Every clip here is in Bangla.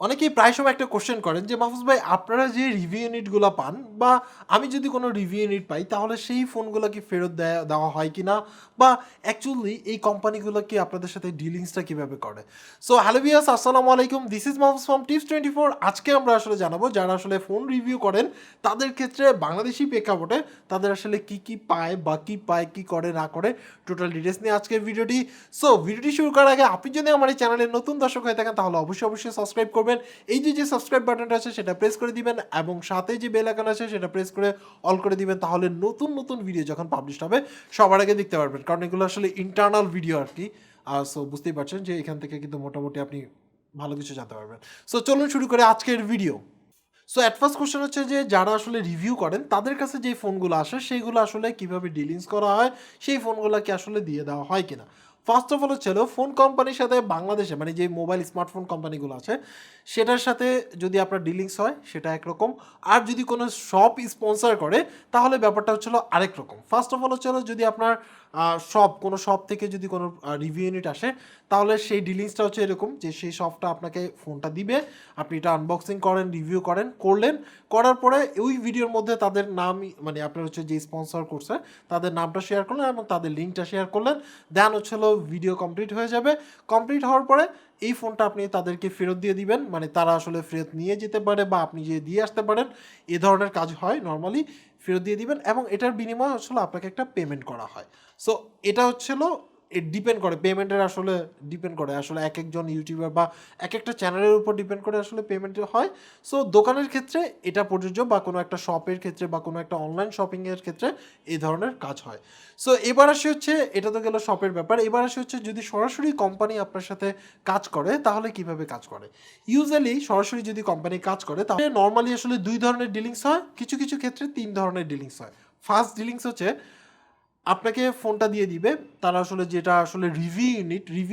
অনেকেই প্রায় সময় একটা কোশ্চেন করেন যে মাহফুজ ভাই আপনারা যে রিভিউ ইউনিটগুলো পান বা আমি যদি কোনো রিভিউ ইউনিট পাই তাহলে সেই ফোনগুলো কি ফেরত দেওয়া হয় কি না বা অ্যাকচুয়ালি এই কোম্পানিগুলো কি আপনাদের সাথে ডিলিংসটা কীভাবে করে। সো হ্যালো ভিউয়ার্স, আসসালামু আলাইকুম, this is Mahfuz from tips 24। আজকে আমরা আসলে জানাবো যারা আসলে ফোন রিভিউ করেন তাদের ক্ষেত্রে বাংলাদেশি প্রেক্ষাপটে তাদের আসলে কি কি পায় বা কি পায় কি করে না করে টোটাল ডিটেলস নিয়ে আজকের ভিডিওটি। সো ভিডিওটি শুরু করার আগে আপনি যদি আমার এই চ্যানেলের নতুন দর্শক হয়ে থাকেন তাহলে অবশ্যই সাবস্ক্রাইব করবেন। এই যে সাবস্ক্রাইব বাটনটা আছে সেটা প্রেস করে দিবেন এবং সাথে যে বেল আইকন আছে সেটা প্রেস করে অল করে দিবেন, তাহলে নতুন ভিডিও যখন পাবলিশ হবে সবার আগে দেখতে পারবেন, কারণ এগুলো আসলে ইন্টারনাল ভিডিও আর কি। সো বুঝতেই পারছেন যে এখান থেকে কিন্তু মোটামুটি আপনি ভালো কিছু জানতে পারবেন। সো চলুন শুরু করে আজকের video. So at first question হচ্ছে যে যারা আসলে রিভিউ করেন তাদের কাছে যে ফোনগুলো আসে সেইগুলো আসলে কীভাবে ডিলিংস করা হয়, সেই ফোনগুলোকে আসলে দিয়ে দেওয়া হয় কিনা। ফার্স্ট অফ অল হচ্ছিল ফোন কোম্পানির সাথে বাংলাদেশে মানে যে মোবাইল স্মার্টফোন কোম্পানিগুলো আছে সেটার সাথে যদি আপনার ডিলিংস হয় সেটা একরকম, আর যদি কোনো শপ স্পন্সর করে তাহলে ব্যাপারটা হচ্ছিল আরেক রকম। ফার্স্ট অফ অল হচ্ছিল যদি আপনার কোনো শপ থেকে যদি কোনো রিভিউ ইউনিট আসে তাহলে সেই ডিলিংসটা হচ্ছে এরকম যে সেই শপটা আপনাকে ফোনটা দিবে, আপনি এটা আনবক্সিং করেন, রিভিউ করার পরে ওই ভিডিওর মধ্যে তাদের নাম মানে আপনার হচ্ছে যে স্পন্সর করছে তাদের নামটা শেয়ার করলেন এবং তাদের লিঙ্কটা শেয়ার করলেন, দেন হচ্ছিল ভিডিও কমপ্লিট হয়ে যাবে। কমপ্লিট হওয়ার পরে এই ফোনটা আপনি তাদেরকে ফেরত দিয়ে দিবেন, মানে তারা আসলে ফেরত নিয়ে যেতে পারে বা আপনি যে দিয়ে আসতে পারেন, এ ধরনের কাজ হয় নর্মালি। ফেরত দিয়ে দিবেন এবং এটার বিনিময়ে আসলে আপনাকে একটা পেমেন্ট করা হয়। সো এটা হচ্ছিল ডিপেন্ড করে পেমেন্টের আসলে ডিপেন্ড করে আসলে এক একজন ইউটিউবার বা এক একটা চ্যানেলের উপর ডিপেন্ড করে আসলে পেমেন্ট হয়। সো দোকানের ক্ষেত্রে এটা প্রযোজ্য বা কোনো একটা শপের ক্ষেত্রে বা কোনো একটা অনলাইন শপিংয়ের ক্ষেত্রে এই ধরনের কাজ হয়। সো এবার আসে হচ্ছে এটা তো গেল শপের ব্যাপার, এবার আসে হচ্ছে যদি সরাসরি কোম্পানি আপনার সাথে কাজ করে তাহলে কিভাবে কাজ করে। ইউজুয়ালি সরাসরি যদি কোম্পানি কাজ করে তাহলে নর্মালি আসলে দুই ধরনের ডিলিংস হয়, কিছু কিছু ক্ষেত্রে তিন ধরনের ডিলিংস হয়। ফার্স্ট ডিলিংস হচ্ছে আপনাকে ফোনটা দিয়ে দিবে, তারা আসলে যেটা আসলে রিভিউ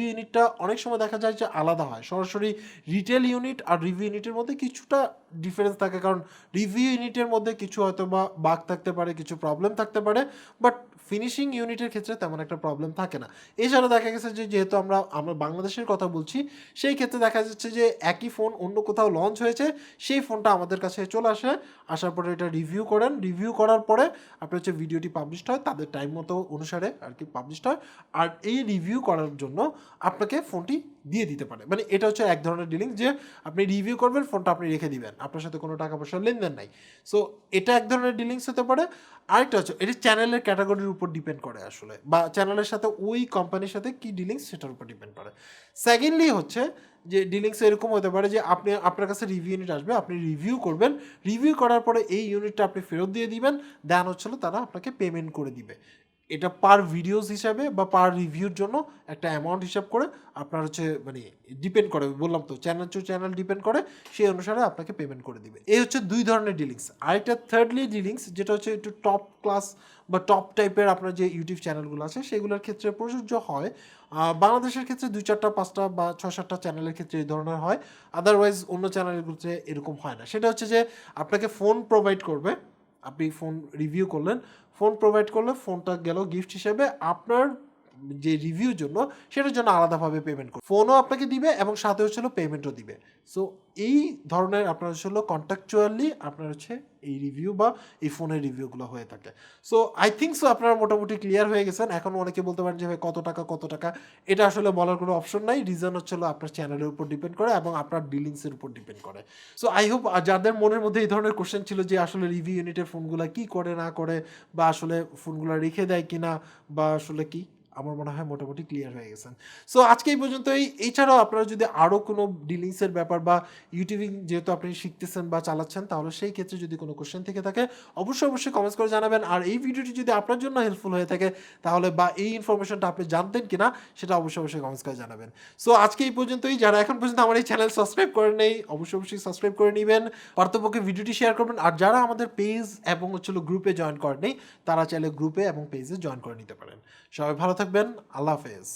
ইউনিটটা অনেক সময় দেখা যায় যে আলাদা হয়। সরাসরি রিটেল ইউনিট আর রিভিউ ইউনিটের মধ্যে কিছুটা ডিফারেন্স থাকে, কারণ রিভিউ ইউনিটের মধ্যে কিছু হয়তো বা বাগ থাকতে পারে, কিছু প্রবলেম থাকতে পারে, বাট ফিনিশিং ইউনিটের ক্ষেত্রে তেমন একটা প্রবলেম থাকে না। এছাড়া দেখা গেছে যে যেহেতু আমরা বাংলাদেশের কথা বলছি, সেই ক্ষেত্রে দেখা যাচ্ছে যে একই ফোন অন্য কোথাও লঞ্চ হয়েছে, সেই ফোনটা আমাদের কাছে চলে আসার পরে এটা রিভিউ করার পরে আপনার হচ্ছে ভিডিওটি পাবলিশড হয় তাদের টাইম মতো অনুসারে আর কি পাবলিশড হয়, আর এই রিভিউ করার জন্য আপনাকে ফোনটি দিয়ে দিতে পারে। মানে এটা হচ্ছে এক ধরনের ডিলিং যে আপনি রিভিউ করবেন, ফোনটা আপনি রেখে দিবেন, আপনার সাথে কোনো টাকা পয়সার লেনদেন নাই। সো এটা এক ধরনের ডিলিংস হতে পারে। আরেকটা হচ্ছে এটা চ্যানেলের ক্যাটাগরির উপর ডিপেন্ড করে আসলে, বা চ্যানেলের সাথে ওই কোম্পানির সাথে কি ডিলিংস সেটার উপর ডিপেন্ড করে। সেকেন্ডলি হচ্ছে যে ডিলিংস এরকম হতে পারে যে আপনার কাছে রিভিউ ইউনিট আসবে, আপনি রিভিউ করবেন, রিভিউ করার পরে এই ইউনিটটা আপনি ফেরত দিয়ে দিবেন, দেন হচ্ছিল তারা আপনাকে পেমেন্ট করে দিবে। এটা পার ভিডিওস হিসাবে বা পার রিভিউর জন্য একটা অ্যামাউন্ট হিসাব করে আপনার হচ্ছে মানে ডিপেন্ড করে, বললাম তো চ্যানেল টু চ্যানেল ডিপেন্ড করে, সেই অনুসারে আপনাকে পেমেন্ট করে দিবে। এই হচ্ছে দুই ধরনের ডিলিংস। আরেকটা থার্ডলি ডিলিংস যেটা হচ্ছে একটু টপ ক্লাস বা টপ টাইপের আপনার যে ইউটিউব চ্যানেলগুলো আছে সেগুলোর ক্ষেত্রে প্রযোজ্য হয়। বাংলাদেশের ক্ষেত্রে 2-4টা 5টা বা 6-7টা চ্যানেলের ক্ষেত্রে এই ধরনের হয়, আদারওয়াইজ অন্য চ্যানেলগুলোতে এরকম হয় না। সেটা হচ্ছে যে আপনাকে ফোন প্রোভাইড করবে, আপনি ফোন রিভিউ করলেন, ফোন প্রোভাইড করলে ফোনটা গেল গিফট হিসেবে, আপনার যে রিভিউর জন্য সেটার জন্য আলাদাভাবে পেমেন্ট করবে, ফোনও আপনাকে দিবে এবং সাথে হচ্ছিল পেমেন্টও দিবে। সো এই ধরনের আপনার হচ্ছিল কন্ট্রাকচুয়ালি আপনার হচ্ছে এই রিভিউ বা এই ফোনের রিভিউগুলো হয়ে থাকে। সো আই থিঙ্ক সো আপনারা মোটামুটি ক্লিয়ার হয়ে গেছেন। এখন অনেকে বলতে পারেন যে ভাই কত টাকা, এটা আসলে বলার কোনো অপশন নাই। রিজন হচ্ছিল আপনার চ্যানেলের উপর ডিপেন্ড করে এবং আপনার ডিলিংসের উপর ডিপেন্ড করে। সো আই হোপ যাদের মনের মধ্যে এই ধরনের কোশ্চেন ছিল যে আসলে রিভিউ ইউনিটের ফোনগুলো কি করে না করে বা আসলে ফোনগুলো রেখে দেয় কিনা বা আসলে কি, আমার মনে হয় মোটামুটি ক্লিয়ার হয়ে গেছেন। সো আজকে এই পর্যন্তই। এছাড়াও আপনারা যদি আরও কোনো ডিলিংসের ব্যাপার বা ইউটিউবিং যেহেতু আপনি শিখতেছেন বা চালাচ্ছেন, তাহলে সেই ক্ষেত্রে যদি কোনো কোশ্চেন থেকে থাকে অবশ্যই কমেন্টস করে জানাবেন। আর এই ভিডিওটি যদি আপনার জন্য হেল্পফুল হয়ে থাকে তাহলে বা এই ইনফরমেশনটা আপনি জানতেন কিনা সেটা অবশ্যই কমেন্টস করে জানাবেন। সো আজকে এই পর্যন্তই। যারা এখন পর্যন্ত আমার এই চ্যানেল সাবস্ক্রাইব করেন নেই অবশ্যই সাবস্ক্রাইব করে নেবেন, পার্থপক্ষে ভিডিওটি শেয়ার করবেন। আর যারা আমাদের পেজ এবং হচ্ছিল গ্রুপে জয়েন করেন নেই তারা চাইলে গ্রুপে এবং পেজে জয়েন করে নিতে পারেন। সবাই ভালো থাকবেন, আল্লাহ হাফেজ।